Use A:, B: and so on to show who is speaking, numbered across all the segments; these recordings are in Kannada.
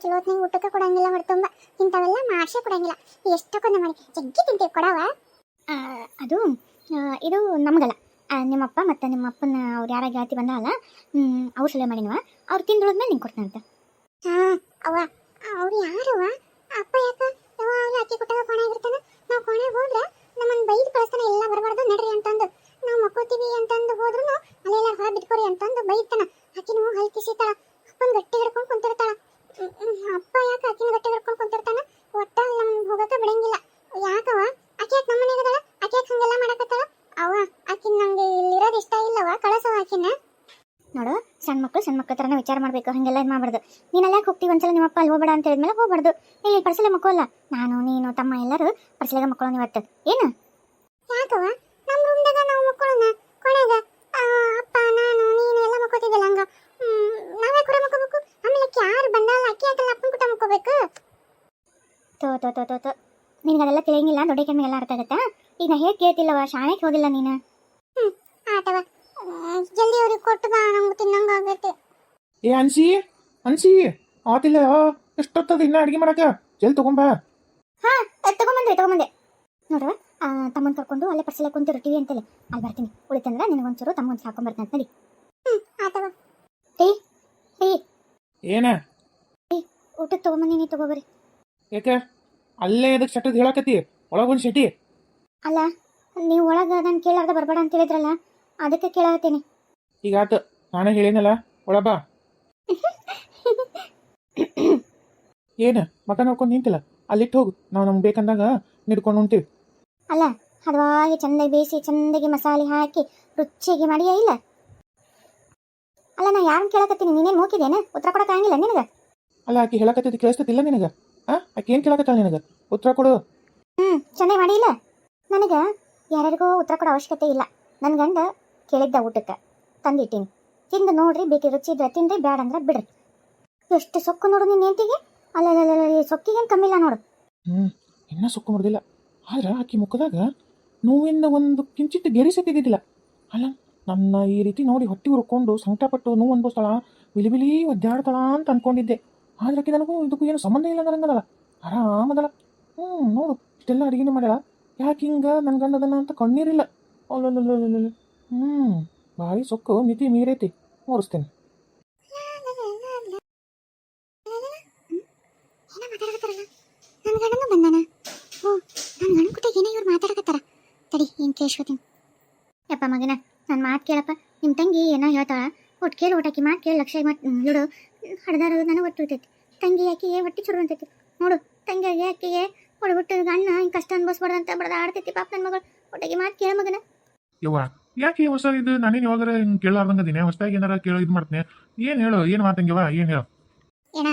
A: ಚಲೋ ಹೊತ್ನಾಗ ಊಟಕ್ಕೆ ಕೊಡಂಗಿಲ್ಲ, ಹೊರತುಂಬ ಇಂಥವೆಲ್ಲ ಮಾಡ್ಸೇ ಕೊಡಂಗಿಲ್ಲ. ಎಷ್ಟಕ್ಕೊಂದು ಮಾಡಿ ಜಗ್ಗಿ ತಿಂತೀವಿ ಕೊಡವ. ಅದು ಇದು ನಮಗಲ್ಲ, ನಿಮ್ಮಪ್ಪ ಮತ್ತು ನಿಮ್ಮ ಅಪ್ಪನ ಅವ್ರು ಯಾರ ಗೆಳತಿ ಬಂದಾರಲ್ಲ, ಅವ್ರು ಸಲಹೆ ಮಾಡಿನವ, ಅವ್ರು ತಿಂದುಳಿದ್ಮೇಲೆ ನಿಂಗೆ ಕೊಡ್ತಾನಂತ. ಹಾಂ ಅವ್ವ, ಅವ್ರು ಯಾರವ್ವ? ಅಪ್ಪ ಯಾಕೆ ಯಾವಾಗಲೂ ಅಕ್ಕಿ ಕೊಟ್ಟಾಗ ಕೊನೆಯಾಗಿರ್ತಾನೆ. ನಾವು ಕೊನೆಗೆ ಹೋದ್ರೆ ನಮ್ಮನ್ನು ಬೈದು ಕಳಿಸ್ತಾನೆ, ಎಲ್ಲ ಬರಬಾರ್ದು ನಡ್ರಿ ಅಂತಂದು. ನಾವು ಮಕ್ಕೋತೀವಿ ಅಂತಂದು ಹೋದ್ರೂ ಅಲ್ಲೆಲ್ಲ ಹೊರ ಬಿಟ್ಕೊರಿ ಅಂತಂದು ಬೈತಾನ. ಆಕಿನೂ ಹಲ್ ಕಿಸಿತಾಳ, ಅಪ್ಪನ ಗಟ್ಟಿ ಹಿಡ್ಕೊಂಡು ಕುಂತಿರ್ತಾಳ. ಅಪ್ಪ ಯಾಕೆ ಆಕಿನ ಗಟ್ಟಿ ಹಿಡ್ಕೊಂಡು ಕುಂತಿರ್ತಾನ? ಒಟ್ಟ ನಮ್ಗೆ ಹೋಗಕ್ಕೆ ಬಿಡಂಗಿಲ್ಲ. ಯಾಕವ? ಆಕೆ ಯಾಕೆ ನಮ್ಮ ಮನೆಗೆ ಅದಾಳ? ಆಕೆ ಯಾಕೆ ಹಂಗೆಲ್ಲ ಮಾಡಕತ್ತಾಳ? ಅವ್ವ ಆಕಿನ ನಂಗೆ ಇಲ್ಲಿರೋದು ಇಷ್ಟ ಇಲ್ಲವ, ಕಳಿಸವ ಆಕಿನ. ನೋಡು, ಸಣ್ಣ ಮಕ್ಳು ಥರನೇ ವಿಚಾರ ಮಾಡಬೇಕು, ಹಾಗೆಲ್ಲ ಇದು ಮಾಡಬಾರ್ದು. ನೀನೆಲ್ಲ ಯಾಕೆ ಹೋಗ್ತೀವಿ ಒಂದ್ಸಲ ನಿಮ್ಮ ಅಪ್ಪ ಅಲ್ಲಿ ಹೋಗ್ಬೇಡ ಅಂತ ಹೇಳಿದ್ಮೇಲೆ ಹೋಗ್ಬಾರ್ದು. ಇಲ್ಲಿ ಪರ್ಸಲೆ ಮಕ್ಕಳಲ್ಲ, ನಾನು ನೀನು ತಮ್ಮ ಎಲ್ಲರೂ ಪರ್ಸಲೆಗೆ ಮಕ್ಕಳು ಇವತ್ತು. ಏನು ಯಾಕವ? ನಮ್ಮ ರೂಮ್ದಾಗ ನಾವು ಮಕ್ಕಳನ್ನ ಕೊನೆಗ ಅಪ್ಪ ನಾನು ನೀನು ಎಲ್ಲ ಮಕ್ಕೋತಿದ್ದಲ್ಲ, ಹಂಗ ನಾವೇ ಕೂಡ ಮಕ್ಕೋಬೇಕು. ಆಮೇಲೆ ಯಾರು ಬಂದಲ್ಲ ಅಕ್ಕಿ ಹಾಕಲ್ಲ, ಅಪ್ಪನ ಕೂಟ ಮಕ್ಕೋಬೇಕು. ತೋ ನಿನಗದೆಲ್ಲ ತಿಳಿಯಂಗಿಲ್ಲ, ದೊಡ್ಡ ಕೆಮ್ಮಿಗೆಲ್ಲ ಅರ್ಥ ಆಗುತ್ತಾ? ಈಗ ನಾ ಹೇಗೆ ಕೇಳ್ತಿಲ್ಲವ, ಶಾಣೆಗೆ ಹೋಗಿಲ್ಲ ನೀನು. ಆಟವ, ಜಲ್ದಿ ಅವ್ರಿಗೆ ಕೊಟ್ಟು ಬಾ, ನಂಗೆ ತಿನ್ನಂಗೆ ಆಗೈತೆ.
B: ಏ ಅನ್ಸಿ ಆತಿಲ್ಲ, ಎಷ್ಟೊತ್ತದ ಇನ್ನ ಅಡಿಗೆ ಮಾಡಕ, ಜಲ್ದಿ ತಗೊಂಬಾ.
A: ಹಾಂ ತಗೊಂಬಂದೆ. ನೋಡುವ, ತಮ್ಮನ್ ಕರ್ಕೊಂಡು ಅಲ್ಲೇ ಪರ್ಸಲೆ ಕುಂತಿರು ಟಿವಿ ಅಂತೇಳಿ, ಅಲ್ಲಿ ಬರ್ತೀನಿ. ಉಳಿತಂದ್ರೆ ನಿನಗೊಂಚೂರು ತಮ್ಮಗೊಂದು ಹಾಕೊಂಡ್ಬರ್ತೀನಿ ಅಂತ ನಡಿ. ಆತವ. ಟೀ
B: ಏನ
A: ಊಟಕ್ಕೆ ತಗೊಂಬಂದಿನಿ, ತಗೋಬರಿ.
B: ಯಾಕೆ ಅಲ್ಲೇ ಎದಕ್ಕೆ ಶಟದ್ ಹೇಳಕತ್ತಿ? ಒಳಗೊಂದು ಶೆಟಿ.
A: ಅಲ್ಲ, ನೀವು ಒಳಗೆ ನಾನು ಕೇಳಾರ್ದ ಬರಬೇಡ ಅಂತ ಹೇಳಿದ್ರಲ್ಲ, ಅದಕ್ಕೆ ಕೇಳಾಕತ್ತೀನಿ.
B: ಈಗ ಆತು, ನಾನೇ ಹೇಳಿನಲ್ಲ, ಒಳ ಬಾ. ಏನ ಮಕ ನೋಡ್ಕೊಂಡು ನಿಂತಿಲ್ಲ, ಅಲ್ಲಿಟ್ಟು ಹೋಗು, ನಾವು ನಮ್ಗೆ ಬೇಕಂದಾಗ ನಿಡ್ಕೊಂಡು ಉಂತೀವಿ.
A: ಅಲ್ಲ, ಹದವಾಗಿ ಚಂದಾಗಿ ಬೇಯಿಸಿ ಚಂದಾಗಿ ಮಸಾಲೆ ಹಾಕಿ ರುಚಿಗೆ ಮಾಡಿಯೇ ಇಲ್ಲ. ಅಲ್ಲ, ನಾ ಯಾರನ್ನ ಕೇಳಕತ್ತೀನಿ, ನೀನೇನು ಮೂಕಿದೇನ? ಉತ್ತರ ಕೊಡೋಕ್ಕಾಗಿಲ್ಲ ನಿನಗೆ?
B: ಅಲ್ಲ, ಆಕೆ ಹೇಳಕತ್ತಿದ್ದು ಕೇಳಿಸ್ತತಿಲ್ಲ ನಿನಗೆ? ಆಕೆ ಏನು ಕೇಳಕತ್ತಾಳ ನಿನಗೆ? ಉತ್ತರ ಕೊಡು.
A: ಚೆನ್ನಾಗಿ ಮಾಡಿಲ್ಲ. ನನಗೆ ಯಾರ್ಯಾರಿಗೂ ಉತ್ತರ ಕೊಡೋ ಅವಶ್ಯಕತೆ ಇಲ್ಲ. ನನ್ನ ಗಂಡ ಕೇಳಿದ್ದ ಊಟಕ್ಕೆ ತಂದಿಟ್ಟೀನಿ, ತಿಂದು ನೋಡ್ರಿ, ಬೇಕಿ ರುಚಿ ಇದ್ರೆ ತಿನ್ರಿ, ಬ್ಯಾಡ ಅಂದ್ರೆ ಬಿಡ್ರಿ. ಎಷ್ಟು ಸೊಕ್ಕು ನೋಡು ನಿನ್ನ ಹೆಂಡತಿಗೆ. ಅಲ್ಲ ಸೊಕ್ಕಿಗೇನು ಕಮ್ಮಿ ಇಲ್ಲ ನೋಡು.
B: ಇನ್ನೂ ಸೊಕ್ಕು ಮುಡ್ದಿಲ್ಲ, ಆದ್ರೆ ಆಕೆ ಮುಖದಾಗ ನೋವಿಂದ ಒಂದು ಕಿಂಚಿತ್ತು ಗೆರಿ ಸತ್ತಿದ್ದಿಲ್ಲ. ಅಲ್ಲ, ನನ್ನ ಈ ರೀತಿ ನೋಡಿ ಹೊಟ್ಟೆ ಹುರ್ಕೊಂಡು ಸಂಕಟಪಟ್ಟು ನೋವು ಅನ್ಭವಿಸ್ತಾಳ, ಬಿಲಿ ಒದ್ದಾಡ್ತಾಳ ಅಂತ ಅನ್ಕೊಂಡಿದ್ದೆ. ಆದ್ರೆ ಆಕೆ ನನಗೂ ಇದಕ್ಕೂ ಏನು ಸಂಬಂಧ ಇಲ್ಲ ಅನ್ನಂಗದಲ್ಲ, ಆರಾಮದಲ್ಲ. ನೋಡು, ಇಷ್ಟೆಲ್ಲ ಅಡುಗೆನೇ ಮಾಡ್ಯಾಳ, ಯಾಕೆ ಹಿಂಗೆ ನನ್ನ ಗಂಡದನ್ನ ಅಂತ ಕಣ್ಣೀರಿಲ್ಲ. ಅಲ್ಲಲ್ಲ, ಭಾರಿ ಸೊಕ್ಕು ಮಿತಿ ಮೀರೈತಿ, ಓರಿಸ್ತೇನೆ.
A: ನನ್ನ ಗಂಡನೂ ಬಂದಾನ. ಓ, ನನ್ನ ಗಂಡ ಕುಟ್ಟಾಗ ಏನೋ ಇವ್ರು ಮಾತಾಡಕತ್ತಾರ. ತಡಿ, ಏನು ಕೇಳಿಸ್ಕೊತೀನಿ. ಯಪ್ಪ ಮಗನ, ನನ್ನ ಮಾತು ಕೇಳಪ್ಪ. ನಿಮ್ಮ ತಂಗಿ ಏನೋ ಹೇಳ್ತಾಳ, ಒಟ್ಟು ಕೇಳು, ಒಟ್ಟಾಕಿ ಮಾತು ಕೇಳಿ ಲಕ್ಷ ಇಡು. ಹಡ್ದಾರು ನನಗೆ ಒಟ್ಟು ಇರ್ತೈತಿ. ತಂಗಿ ಆಕಿಗೆ ಹೊಟ್ಟೆ ಚುರು ಅಂತೈತಿ. ನೋಡು, ತಂಗಿಯಾಗಿ ಆಕಿಗೆ ಹೊಡ್ಬಿಟ್ಟು ಗಣ್ಣ ಹಿಂಗೆ ಕಷ್ಟ ಅನ್ಭವಿಸ್ಬಾರ್ದಂತ ಬಡ್ದಾಡ್ತೈತಿ ಪಾಪ ನನ್ನ ಮಗಳು. ಒಟ್ಟಾಗಿ ಮಾತು ಕೇಳ ಮಗನ.
B: ಯವ್ವ, ಯಾಕೆ ಹೊಸ ಇದು? ನಾನೇನು ಯಾವಾಗಾರ ಹಿಂಗೆ ಕೇಳಾರ್ದಂಗದೀನಿ, ಹೊಸದಾಗಿ ಏನಾರ ಕೇಳೋ ಇದು ಮಾಡ್ತೀನಿ. ಏನು ಹೇಳು, ಏನು ಮಾತಂಗ್ಯವ, ಏನು ಹೇಳು?
A: ಏನ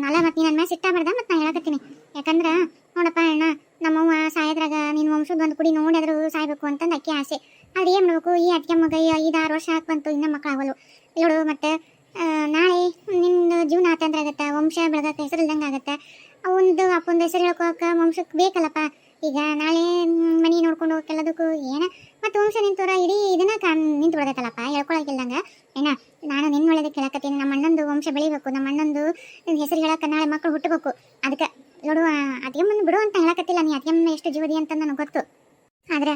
A: ಅಲ್ಲ, ಮತ್ತೆ ನನ್ನ ಮೇಲೆ ಸಿಟ್ಟಾಗ್ಬಾರ್ದ? ಮತ್ತೆ ನಾ ಹೇಳಕತ್ತೀನಿ. ಯಾಕಂದ್ರೆ ನೋಡಪ್ಪ ಅಣ್ಣ, ನಮ್ಮವ್ವ ಸಾಯದ್ರಾಗ ನಿನ್ನ ವಂಶದ ಒಂದು ಕುಡಿ ನೋಡಿದ್ರು ಸಾಯ್ಬೇಕು ಅಂತಂದು ಅಕ್ಕಿ ಆಸೆ. ಆದ್ರೆ ಏನು ಮಾಡ್ಬೇಕು, ಈ ಅತ್ತಿಗೆ ಮಗ 5-6 ವರ್ಷ ಹಾಕಿ ಬಂತು, ಇನ್ನೂ ಮಕ್ಕಳಾಗಲು ಇಲ್ಲೋಡು. ಮತ್ತು ನಾಳೆ ನಿನ್ನ ಜೀವನ ಆತಂದ್ರೆ ಆಗತ್ತೆ, ವಂಶ ಬೆಳಗಕ್ಕೆ ಹೆಸರಿಲ್ದಂಗೆ ಆಗತ್ತೆ. ಅವಂದು ಅಪ್ಪಂದು ಹೆಸರು ಹೇಳ್ಕೊಳಕ್ಕೆ ವಂಶಕ್ಕೆ ಬೇಕಲ್ಲಪ್ಪ. ಈಗ ನಾಳೆ ಮನೆ ನೋಡ್ಕೊಂಡು ಹೋಗಕ್ಕೆಲ್ಲದಕ್ಕೂ ಏನ ಮತ್ತು ವಂಶ ನಿಂತೋರ ಇಡೀ ಇದನ್ನ ನಿಂತು ಬಿಡದೈತಲ್ಲಪ್ಪ, ಹೇಳ್ಕೊಳಕಿಲ್ಲಂಗೆ. ಏನ ನಾನು ನಿನ್ನ ಒಳ್ಳೇದಕ್ಕೆ ಹೇಳಕತ್ತೀನಿ. ನಮ್ಮ ಅಣ್ಣಂದು ವಂಶ ಬೆಳಿಬೇಕು, ನಮ್ಮ ಅಣ್ಣಂದು ಹೆಸರು ಹೇಳಕ್ಕೆ ನಾಳೆ ಮಕ್ಕಳು ಹುಟ್ಟಬೇಕು. ಅದಕ್ಕೆ ನೋಡು, ಅತಿಯಮ್ಮನ ಬಿಡು ಅಂತ ಹೇಳಕತ್ತಿಲ್ಲ. ನೀ ಅತಿಯಮ್ಮನ ಎಷ್ಟು ಜೀವದಿ ಅಂತ ನನಗೆ ಗೊತ್ತು. ಆದ್ರೆ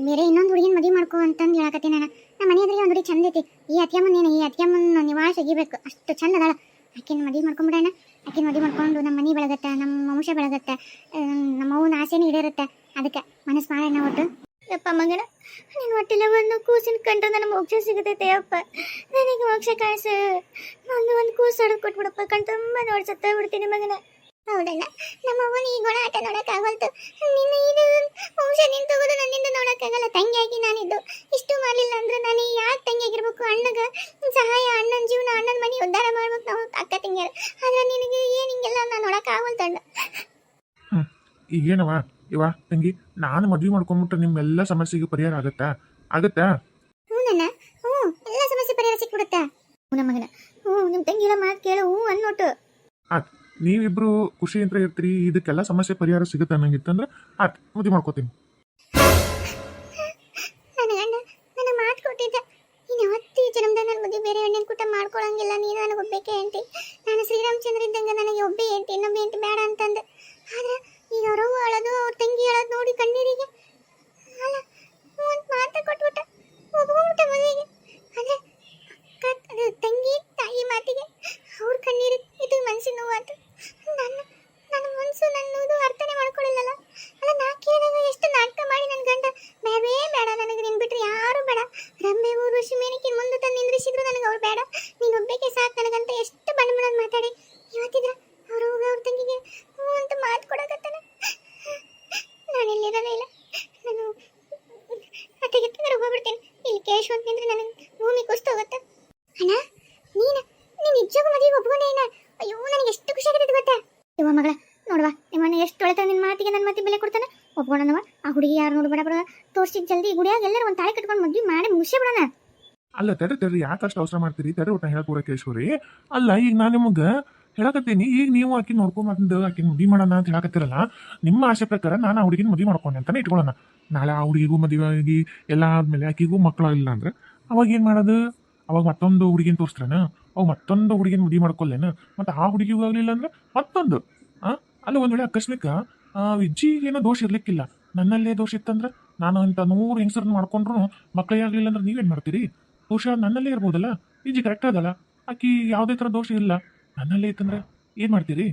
A: ಬೇರೆ ಇನ್ನೊಂದು ಹುಡುಗಿನ ಮದುವೆ ಮಾಡ್ಕೊ ಅಂತಂದು ಹೇಳಕತ್ತೀನಿ. ನಮ್ಮ ಮನೆ ಎದುರಿಗೆ ಒಂದು ಹುಡುಗಿ ಚಂದ ಐತಿ. ಈ ಅತಿಯಮ್ಮನ ನಿವಾಸ ಸಿಗಿಬೇಕು, ಅಷ್ಟು ಚಂದ ಅದಾಳ. ಆಕಿನ ಮದುವೆ ಮಾಡ್ಕೊಂಬಿಡೋಣ. ಆಕಿನ ಮದುವೆ ಮಾಡ್ಕೊಂಡು ನಮ್ಮ ಮನೆ ಬೆಳಗತ್ತೆ, ನಮ್ಮ ವಂಶ ಬೆಳಗತ್ತೆ, ನಮ್ಮ ಅವ್ವನ ಆಸೆನೂ ಈಡೇರುತ್ತೆ. ಅದಕ್ಕೆ ಮನಸ್ಸು ಮಾಡೋಣ ಒಟ್ಟು. ಯಪ್ಪ ಮಗನ, ನೀನು ಹೊಟ್ಟಿಲೆ ಒಂದು ಕೂಸಿನ ಕಂಡ್ರೆ ನನಗೆ ಮೋಕ್ಷ ಸಿಗುತ್ತೈತೆ ಅಪ್ಪ. ನನಗೆ ಮೋಕ್ಷ ಕಾಯಿಸು. ಒಂದು ಕೂಸು ಹೊಡೆದು ಕೊಟ್ಬಿಡಪ್ಪ, ಕಣ್ ತುಂಬ ನೋಡಿ ಸತ್ತ ಬಿಡ್ತೀನಿ ಮಗನ. ಹೌದಣ್ಣ, ನಮ್ಮ ಅವ್ವನ ಈ ಗುಣ ಆಟ ನೋಡೋಕ್ಕಾಗಲ್ತು. ನಿನ್ನ ಇದು ವಂಶ ನಿಂತು ಹೋಗೋದು ನನ್ನಿಂದ ನೋಡೋಕ್ಕಾಗಲ್ಲ. ತಂಗಿಯಾಗಿ ನಾನಿದ್ದು ಇಷ್ಟು ಮಾಡಲಿಲ್ಲ ಅಂದ್ರೆ ನಾನು ಯಾಕೆ ತಂಗಿಯಾಗಿರ್ಬೇಕು? ಅಣ್ಣಗೆ ಸಹಾಯ, ಅಣ್ಣನ ಜೀವನ, ಅಣ್ಣನ ಮನೆ ಉದ್ಧಾರ ಮಾಡ್ಬೇಕು ನಾವು ಅಕ್ಕ ತಂಗಿಯರು. ಆದರೆ ನಿನಗೆ ಏನು ಹಿಂಗೆಲ್ಲ ನಾನು ನೋಡೋಕ್ಕಾಗಲ್ತಣ್ಣ.
B: ಈಗೇನವ ಇವ ತಂಗಿ, ನಾನು ಮದುವೆ ಮಾಡ್ಕೊಂಡ್ಬಿಟ್ರೆ ನಿಮ್ಮೆಲ್ಲ ಸಮಸ್ಯೆಗೆ ಪರಿಹಾರ ಆಗತ್ತಾ?
A: ನನ್ನ ಎಲ್ಲ ಸಮಸ್ಯೆ ಪರಿಹಾರ ಸಿಕ್ಬಿಡುತ್ತಾ? ನಮ್ಮ ಮಗನ, ನಿಮ್ಮ ತಂಗಿರ ಮಾತು ಕೇಳು, ಅನ್ನೋಟು.
B: ನೀವಿಬ್ರು ಖುಷಿಯಿಂದ ಇರ್ತೀರಿ, ಇದಕ್ಕೆಲ್ಲ ಸಮಸ್ಯೆ ಪರಿಹಾರ ಸಿಗುತ್ತೆ ಅನ್ನಂಗಿತ್ತಂದ್ರೆ ಮದುವೆ ಮಾಡ್ಕೋತೀನಿ.
A: ನನ್ನ ಗಂಡ ನನ್ನ ಮಾತು ಕೊಟ್ಟಿದ್ದ, ಇನ್ನು 10 ಜನ್ಮದ ನನ್ನ ಮದುವೆ ಬೇರೆ ಹೆಣ್ಣಿನ ಕೂಟ ಮಾಡ್ಕೊಳಂಗಿಲ್ಲ, ನೀನು ನನಗೆ ಒಬ್ಬೇಕೆ ಹೆಂಡತಿ. ನಾನು ಶ್ರೀರಾಮಚಂದ್ರ ಇದ್ದಂಗೆ ನನಗೆ ಒಬ್ಬೇ ಹೆಂಡತಿ, ಇನ್ನೊಬ್ಬ ಹೆಂಡತಿ ಬೇಡ ಅಂತಂದು. ಆದ್ರೆ ಈಗ ಅವ್ರವ್ವ ಅಳೋದು ಅವ್ರ ತಂಗಿ ಅಳೋದು ನೋಡಿ ಕಣ್ಣೀರಿಗೆ ಅಲ್ಲ ಒಂದು ಮಾತು ಕೊಟ್ಬಿಟ್ಟ, ಒಪ್ಕೊಂಡ್ಬಿಟ್ಟ ಮದುವೆಗೆ. ಅಂದ್ರೆ ಅದು ತಂಗಿ ತಾಯಿ ಮಾತಿಗೆ ಅವ್ರ ಕಣ್ಣೀರು ಇದು ಮನಸ್ಸಿನ ನೋವಾತು. ನನ್ನ ನನ್ನ ಮನಸ್ಸು ನನ್ನದು ಅರ್ಥನೇ ಮಾಡ್ಕೊಳ್ಳಿಲ್ಲಲ್ಲ. ಅಲ್ಲ ನಾ ಕೇಳಿದಾಗ ಎಷ್ಟು ನಾಟಕ ಮಾಡಿ ನನ್ನ ಗಂಡ ಬೇಡವೇ ಬೇಡ, ನನಗೆ ನಿನ್ ಬಿಟ್ರೆ ಯಾರು ಬೇಡ, ರಂಬೆ ಊರ್ವಶಿ ಮೇನಿಕೆ ಮುಂದೆ ತಂದು ನಿಂದ್ರಿಸಿದ್ರು ನನಗೆ ಅವ್ರು ಬೇಡ, ನೀನು ಒಬ್ಬಕ್ಕೆ ಸಾಕು ನನಗಂತ ಎಷ್ಟು ಬಣ್ಣ ಬಣ್ಣ ಮಾತಾಡಿ ಇವತ್ತಿದ್ರ ಅವ್ರ ತಂಗಿಗೆ ಹ್ಞೂ ಅಂತ ಮಾತು ಕೊಡಕತ್ತಾನ. ನಾನು ಇಲ್ಲಿರೋದೇ ಇಲ್ಲ, ನಾನು ಅತ್ತೆಗೆ ಹೋಗ್ಬಿಡ್ತೇನೆ. ಇಲ್ಲಿ ಕೇಶ್ ಅಂತ ನಿಂದ್ರೆ ನನಗೆ ಭೂಮಿ ಕುಸ್ತು ಹೋಗುತ್ತೆ. ಅಣ್ಣ ನೀನು ನಿಜಕ್ಕೂ ಮದುವೆಗೆ ಒಪ್ಕೊಂಡೆ ಅಣ್ಣ? ಅಯ್ಯೋ ನನಗೆ ಎಷ್ಟು ಖುಷಿ ಆಗುತ್ತೆ ಗೊತ್ತಾ. ಇವ ಮಗಳ ನೋಡುವ ನಿಮ್ಮನ್ನ ಎಷ್ಟು ಒಳ್ಳೆ ನಿನ್ನ ಮಾತಿಗೆ ನನ್ನ ಮಾತಿಗೆ ಬೆಲೆ ಕೊಡ್ತಾನೆ. ಒಪ್ಕೊಂಡನವ ಆ ಹುಡುಗಿ ಯಾರು ನೋಡು ಬಡ ತೋರಿಸಿ ಜಲ್ದಿ ಗುಡಿಯಾಗ ಎಲ್ಲರೂ ಒಂದು ತಾಳಿ ಕಟ್ಕೊಂಡು ಮದ್ವೆ ಮಾಡಿ ಮುಗಿಸಿ ಬಿಡೋಣ.
B: ಅಲ್ಲ ತೆರ್ರಿ ಯಾಕೆ ಅಷ್ಟು ಅವಸರ ಮಾಡ್ತೀರಿ? ತೆರ್ರಿ ಒಟ್ಟು ಹೇಳಕ್ ಕೇಶ್ವರಿ. ಅಲ್ಲ ಈಗ ನಾನು ನಿಮಗೆ ಹೇಳಕತ್ತೀನಿ, ಈಗ ನೀವು ಆಕಿ ನೋಡ್ಕೊಂಬಂದು ಆಕಿನ ಮದುವೆ ಮಾಡೋಣ ಅಂತ ಹೇಳಕತ್ತಿರಲ್ಲ. ನಿಮ್ಮ ಆಸೆ ಪ್ರಕಾರ ನಾನು ಆ ಹುಡುಗಿನ ಮದುವೆ ಮಾಡ್ಕೊಂಡೆ ಅಂತಾನೆ ಇಟ್ಕೊಳ್ಳೋಣ. ನಾಳೆ ಆ ಹುಡುಗಿಗೂ ಮದುವೆ ಆಗಿ ಎಲ್ಲ ಆದ್ಮೇಲೆ ಆಕಿಗೂ ಮಕ್ಕಳು ಇಲ್ಲ ಅಂದ್ರೆ ಅವಾಗ ಏನು ಮಾಡೋದು? ಅವಾಗ ಮತ್ತೊಂದು ಹುಡುಗಿನ ತೋರಿಸ್ತಾನ, ಅವಾಗ ಮತ್ತೊಂದು ಹುಡುಗಿನ ಮದುವೆ ಮಾಡ್ಕೊಳ್ಳೇನು? ಮತ್ತು ಆ ಹುಡುಗಿಗೂ ಆಗಲಿಲ್ಲ ಅಂದ್ರೆ ಮತ್ತೊಂದು ಅಲ್ಲ ಒಂದು ವೇಳೆ ಅಕಸ್ಮಿಕ ವಿಜ್ಜಿಗೆ ಏನೋ ದೋಷ ಇರ್ಲಿಕ್ಕಿಲ್ಲ, ನನ್ನಲ್ಲೇ ದೋಷ ಇತ್ತಂದ್ರೆ ನಾನು ಅಂತ 100 ಹೆಂಗಸರನ್ನ ಮಾಡ್ಕೊಂಡ್ರು ಮಕ್ಕಳೇ ಆಗಲಿಲ್ಲ ಅಂದ್ರೆ ನೀವೇನು ಮಾಡ್ತೀರಿ? ದೋಷ ನನ್ನಲ್ಲೇ ಇರ್ಬೋದಲ್ಲ, ವಿಜ್ಜಿ ಕರೆಕ್ಟ್ ಅದಲ್ಲ, ಆಕಿ ಯಾವುದೇ ಥರ ದೋಷ ಇಲ್ಲ, ನನ್ನಲ್ಲೇ ಇತ್ತಂದ್ರೆ ಏನು ಮಾಡ್ತೀರಿ?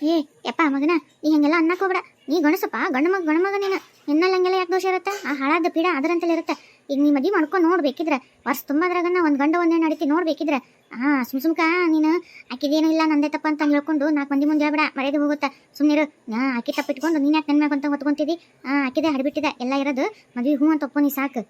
A: ಏ ಯಪ್ಪ ಮಗನ, ನೀ ಹಂಗೆಲ್ಲ ಅನ್ನಕ್ ಹೋಗ್ಬೇಡ. ನೀ ಗಣಸಪ್ಪ ಗಂಡ ಮಗ ನೀನು, ನಿನ್ನಲ್ಲಿ ಹಂಗೆಲ್ಲ ಯಾಕೆ ದೋಷ ಇರುತ್ತೆ? ಆ ಹಾಳಾದ ಪೀಡ ಅದರಂತಲೇ ಇರುತ್ತೆ. ಈಗ ನೀ ಮದುವೆ ಮಾಡ್ಕೊಂಡು ನೋಡ್ಬೇಕಿದ್ರೆ ವರ್ಷ ತುಂಬದ್ರಾಗನ್ನ ಒಂದು ಗಂಡ ಒಂದೇ ನಡೀತಿ ನೋಡ್ಬೇಕಿದ್ರೆ ಸುಮ್ಕ ನೀನು ಆಕಿದೇನು ಇಲ್ಲ ನಂದೇ ತಪ್ಪ ಅಂತ ಹೇಳ್ಕೊಂಡು 4 ಮಂದಿ ಮುಂದೆ ಹೇಳ್ಬೇಡ, ಮರ್ಯಾದೆ ಹೋಗುತ್ತೆ. ಸುಮ್ಮನಿರು. ಆಕಿ ತಪ್ಪಿಟ್ಕೊಂಡು ನೀನು ಯಾಕೆ ನನ್ನ ಮ್ಯಾಗ ಅಂತ ಹೊತ್ಕೊಂತಿದ್ದಿ? ಆಕಿದೆ ಹಡ್ಬಿಟ್ಟಿದೆ ಎಲ್ಲ ಇರೋದು, ಮದುವೆ ಹೂ ಅಂತ ಒಪ್ಪು ನೀ ಸಾಕು.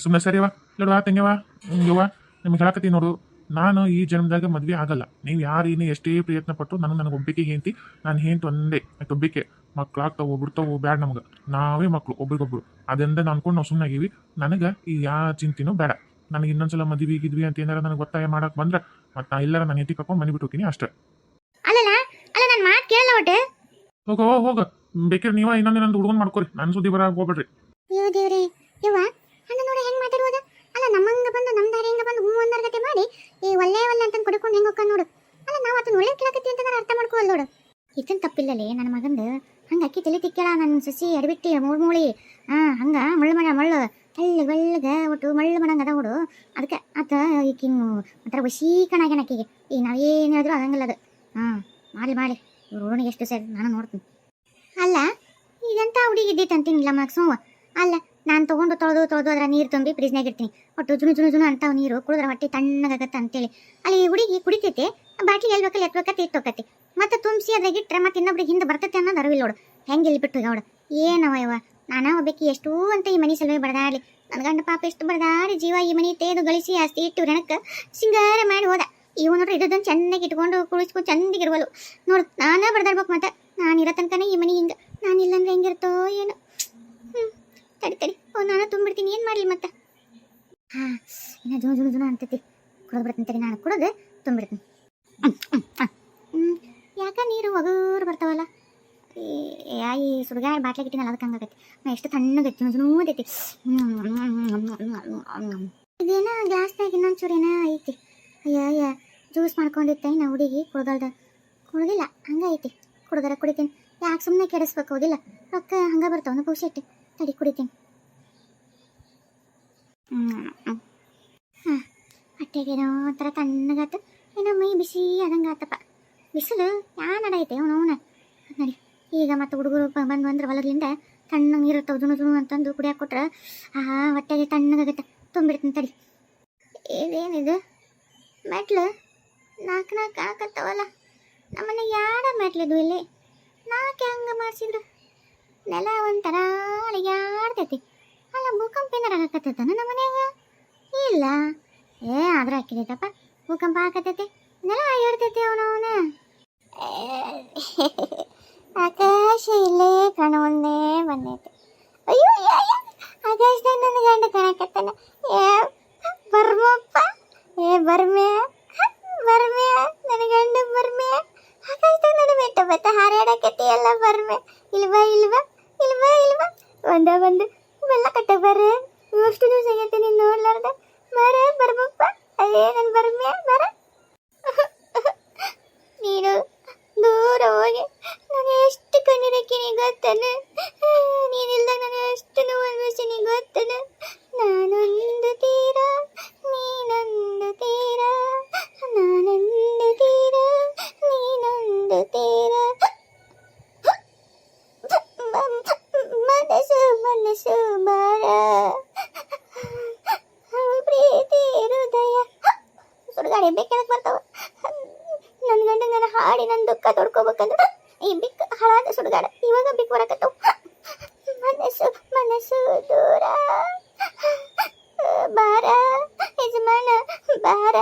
B: ಸುಮ್ಮನೆ ಸರಿವಾ ನೋಡುವ ತಂಗ್ಯವಾ ಹಿಂಗವ್ವ ನಿಮ್ಗೆ ಹೇಳಕತ್ತಿ ನೋಡು, ನಾನು ಈ ಜನ್ಮದಾಗ ಮದ್ವೆ ಆಗಲ್ಲ. ನೀವು ಯಾರೇನು ಎಷ್ಟೇ ಪ್ರಯತ್ನ ಪಟ್ಟು ನನಗೆ ಒಬ್ಬಿಕೆ ಹೇಂತಿ, ನಾನು ಹೇಂತ ಒಂದೇ ಒಬ್ಬಿಕೆ ಮಕ್ಳಾಗ್ತಾವು ಬಿಡ್ತಾವು ಬೇಡ, ನಮ್ಗೆ ನಾವೇ ಮಕ್ಕಳು ಒಬ್ರಿಗೊಬ್ರು. ಅದರಿಂದ ಅನ್ಕೊಂಡು ನಾವು ಸುಮ್ಮನೆ ಆಗೀವಿ. ನನಗೆ ಈ ಯಾವ ಚಿಂತಿನೂ ಬೇಡ. ನನಗೆ ಇನ್ನೊಂದ್ಸಲ ಮದ್ವಿ ಗಿದ್ವಿ ಅಂತ ಏನಾರ ನನಗೆ ಒತ್ತಾಯ ಮಾಡಕ್ ಬಂದ್ರೆ ಮತ್ತೆ ನಾ ಎಲ್ಲಾರ ನಾನು ಹೆಂಡತಿ ಕರ್ಕೊಂಡು ಮನೆ ಬಿಟ್ಟು ಹೋಗ್ತೀನಿ ಅಷ್ಟೇ.
A: ಅಲ್ಲ ನನ್ನ ಮಾತು ಕೇಳಲ್ಲ ಒಟ್ಟು.
B: ಹೋಗ ಬೇಕಾದ್ರೆ ನೀವ ಇನ್ನೊಂದು ಹುಡುಗನ್ ಮಾಡ್ಕೊರಿ, ನನ್ನ ಸುದ್ದಿ ಬರಾಕ್ ಹೋಗ್ಬೇಡ್ರಿ.
A: ಅಯ್ಯೋ ದೇವ್ರಿ ಯವ್ವ ಅಣ್ಣ ನೋಡ ಹೆಂಗ್ ಮಾತಾಡುವುದು. ಅಲ್ಲ ನಮ್ಮಂಗ ಬಂದು ನಮ್ಮ ದಾರಿ ಹೆಂಗ ಬಂದು ಹೂ ಒಂದರ ಗತೆ ಮಾಡಿ ಈ ಒಳ್ಳೆ ಅಂತ ಕೊಡ್ಕೊಂಡು ಹೆಂಗ್ ಹೋಗ್ಕೊಂಡು ನೋಡು. ಅಲ್ಲ ನಾವು ಅದನ್ನ ಒಳ್ಳೆ ಕೇಳಕತ್ತಿ ಅಂತ ನಾನು ಅರ್ಥ ಮಾಡ್ಕೋಲ್ಲ ನೋಡು. ಇದನ್ ತಪ್ಪಿಲ್ಲಲೇ ನನ್ನ ಮಗಂದು. ಹಂಗ ಅಕ್ಕಿ ತಲೆ ತಿಕ್ಕಳ ನನ್ನ ಸಸಿ ಅಡಬಿಟ್ಟಿ ಮೂಳಿ ಹಂಗ ಮಳ್ಳು ಹಳ್ಳಿ ಬೆಳ್ಳಗೆ ಒಟ್ಟು ಮಳ್ಳು ಮಾಡಂಗ ಅದ ಹುಡು. ಅದಕ್ಕೆ ಆತ ಈಕಿನ ಒಂಥರ ವಶೀಕರಣ ಆಗ್ಯಾನ ಆಕಿಗೆ. ಈಗ ನಾವೇನು ಹೇಳಿದ್ರು ಆಗಂಗಿಲ್ಲ ಅದು. ಮಾಡಿ ರೋಣಿಗೆ ಎಷ್ಟು ಸರಿ ನಾನು ನೋಡ್ತೀನಿ. ಅಲ್ಲ ಈಗಂತ ಹುಡುಗಿ ಇದ್ದಿತ್ತು ಅಂತೀನಿಲ್ಲ ಮಕ್ಸೋವ. ಅಲ್ಲ ನಾನು ತೊಗೊಂಡು ತೊಳೆದು ಅದರ ನೀರು ತುಂಬಿ ಫ್ರಿಜ್ನಾಗ ಇರ್ತೀನಿ. ಒಟ್ಟು ಜುಣು ಅಂತಾವ್ ನೀರು ಕುಡಿದ್ರೆ ಹೊಟ್ಟೆ ತಣ್ಣಗಾಗತ್ತೆ ಅಂತೇಳಿ ಅಲ್ಲಿ ಹುಡುಗಿ ಕುಡಿತೈತೆ. ಬಾಟ್ಲಿ ಎಲ್ಬೇಕಲ್ಲಿ ಎತ್ಬೇಕತ್ತೆ ಇಟ್ಟೋಕತಿ ಮತ್ತೆ ತುಂಬಿಸಿ ಅದ್ರಾಗ ಇಟ್ಟರೆ ಮತ್ತೆ ಇನ್ನೊಬ್ರಿಗೆ ಹಿಂದೆ ಬರ್ತೈತೆ ಅನ್ನೋದು ಅರಿವಿಲ್ಲ ನೋಡು. ಹೆಂಗೆ ಇಲ್ಲಿ ಬಿಟ್ಟು ಅವಳು ಏನವ ಯವ ನಾನಾ ಒಬ್ಬಕ್ಕೆ ಎಷ್ಟು ಅಂತ ಈ ಮನೆ ಸಲುವೆ ಬಡದಾಡ್ಲಿ. ನನ್ನ ಗಂಡ ಪಾಪ ಎಷ್ಟು ಬಡದಾಡಿ ಜೀವ ಈ ಮನೆ ತೇದು ಗಳಿಸಿ ಆಸ್ತಿ ಇಟ್ಟು ರಣಕ್ಕೆ ಸಿಂಗಾರ ಮಾಡಿ ಹೋದ. ಇವ ನೋಡ್ರಿ ಇದೊಂದು ಚೆನ್ನಾಗಿ ಇಟ್ಕೊಂಡು ಕುಳಿಸ್ಕೊಂಡು ಚಂದಿಗಿರುವಳು ನೋಡು. ನಾನೇ ಬಡದಾಡ್ಬೇಕು ಮತ್ತೆ ನಾನಿರೋ ತನಕನೇ ಈ ಮನೆ ಹಿಂಗೆ. ನಾನಿಲ್ಲಂದ್ರೆ ಹೆಂಗಿರ್ತೋ ಏನು. ತಡಿ ನಾನು ತುಂಬಿಡ್ತೀನಿ. ಏನು ಮಾಡಲಿ ಮತ್ತೆ? ಇನ್ನು ಜುಣು ಅಂತೈತಿ. ಕುಡಿದು ಬಿಡ್ತೀನಿ ತಡಿ, ನಾನು ಕುಡಿದು ತುಂಬಿಡ್ತೀನಿ. ಯಾಕ ನೀರು ಒಗರು ಬರ್ತಾವಲ್ಲ? ಈ ಸುಡುಗಾಯಿ ಬಾಟ್ಲಿಗೆ ಇಟ್ಟಿನಲ್ಲ ಅದಕ್ಕೆ ಹಂಗಾಗೈತಿ. ಎಷ್ಟು ತಣ್ಣಗೈತಿ ಜುಣೂದೈತಿ. ಇದೇನ ಗ್ಲಾಸ್ನಾಗ ಇನ್ನೊಂಚೂರು ಏನೋ ಐತಿ. ಅಯ್ಯ ಜ್ಯೂಸ್ ಮಾಡ್ಕೊಂಡಿರ್ತ ನಾ ಹುಡುಗಿ ಕುಡ್ದಿಲ್ಲ ಹಂಗೈತಿ. ಕುಡ್ದಾರ ಕುಡಿತೀನಿ. ಯಾಕೆ ಸುಮ್ಮನೆ ಕೆಡಿಸ್ಬೇಕು? ಹೌದಿಲ್ಲ ರೊಕ್ಕ ಹಂಗೆ ಬರ್ತಾವ ಖುಷಿ ಇಟ್ಟು ತಡಿ ಕುಡಿತೀನಿ. ಹೊಟ್ಟೆಗೇನೋ ಒಂಥರ ತಣ್ಣಗಾತು, ಏನೋ ಮೈ ಬಿಸಿ ಆದಂಗೆ ಆತಪ್ಪ. ಬಿಸಿಲು ಯಾ ನಡೈತೆ ಅವನವನ ನಡಿ. ಈಗ ಮತ್ತೆ ಹುಡುಗರು ಬಂದ್ರೆ ಹೊಲದಿಂದ ತಣ್ಣಗೆ ನೀರು ಇರ್ತಾವೆ ಜುಣು ಅಂತಂದು ಕುಡಿಯಾಕೆ ಕೊಟ್ರೆ ಹೊಟ್ಟೆಗೆ ತಣ್ಣಗಾಗತ್ತೆ. ತುಂಬಿಡ್ತೀನಿ ತಡಿ. ಇದೇನಿದು ಮೆಟ್ಲು 4 ಹಾಕತ್ತವಲ್ಲ? ನಮ್ಮನೆ ಯಾರ ಮೆಟ್ಲಿದ್ವು ಇಲ್ಲಿ? 4 ಹಂಗೆ ಮಾಡಿಸಿದ್ರು. ನೆಲ ಒಂಥರ ಅಳಿಗಾಡ್ತೈತಿ. ಅಲ್ಲ ಭೂಕಂಪ ಏನಾರ ಹಾಕತ್ತೈತಾನ ನಮ್ಮ ಮನ್ಯಾಗ? ಇಲ್ಲ ಆದ್ರೆ ಹಾಕಿದೈತಪ್ಪ. ಭೂಕಂಪ ಹಾಕತೈತಿ, ನೆಲ ಅಯ್ಯಾಡ್ತೈತಿ ಅವನವನ. ಆಕಾಶ ಇಲ್ಲೇ ಕಾಣುವಂದೇ ಬಂದೈತೆ. ಅಯ್ಯೋ ಆಕಾಶದಾಗ ನನ್ನ ಗಂಡ ಕಾಣಕತ್ತಾನ. ಬರ್ಮಪ್ಪ ಬರ್ಮೆ ನನ್ನ ಗಂಡ ಬರ್ಮೆ. ಆಕಾಶದಾಗ ನನ್ನ ಬೆಟ್ಟ ಹಾರಾಡಕತ್ತಿ ಎಲ್ಲ ಬರ್ಮೆ. ಇಲ್ವಾ ಒಂದು ಬೆಲ್ಲ ಕಟ್ಟ ಬರ್ರೆ. ಎಷ್ಟು ದಿವಸ ಆಗೈತೆ ನೀನು ನೋಡ್ಲಾರ್ದ? ಬರ್ಮಪ್ಪ ಅದೇ ನನ್ನ ಬರ್ಮ್ಯ ಬರ ನೀನು ದೂರ ಹೋಗಿ ನಾನು ಎಷ್ಟು ಕಣ್ಣೀರಕ್ಕೀನಿ ಗೊತ್ತನ, ನೀನಿಲ್ದಾಗ ನಾನು ಎಷ್ಟು ನೋವು ಅನ್ಭವಿಸ್ತೀನಿ ಗೊತ್ತನ. ನಾನೊಂದು ತೀರ ನೀನೊಂದು ತೀರ, ನಾನೊಂದು ತೀರ ನೀನೊಂದು ತೀರ. ಮನಸ್ಸು ಮನಸ್ಸು ಬಾರ ಪ್ರೀತಿ ಹೃದಯ. ಸುಡುಗಾಡಿ ಬೇಕೇನಕ್ಕೆ ಬರ್ತಾವ ನನ್ನ ಗಂಡ ನಾನು ಹಾಡಿ ನನ್ನ ದುಃಖ ತೊಡ್ಕೋಬೇಕಂದ್ರೆ ಈ ಬಿಕ್ ಹಾಳಾದ ಸುಡುಗಾಡ ಇವಾಗ ಬಿಕ್ ಬರಕತ್ತವ. ಮನಸ್ಸು ಮನಸ್ಸು ದೂರ ಬಾರ ಯಜಮಾನ ಬಾರ.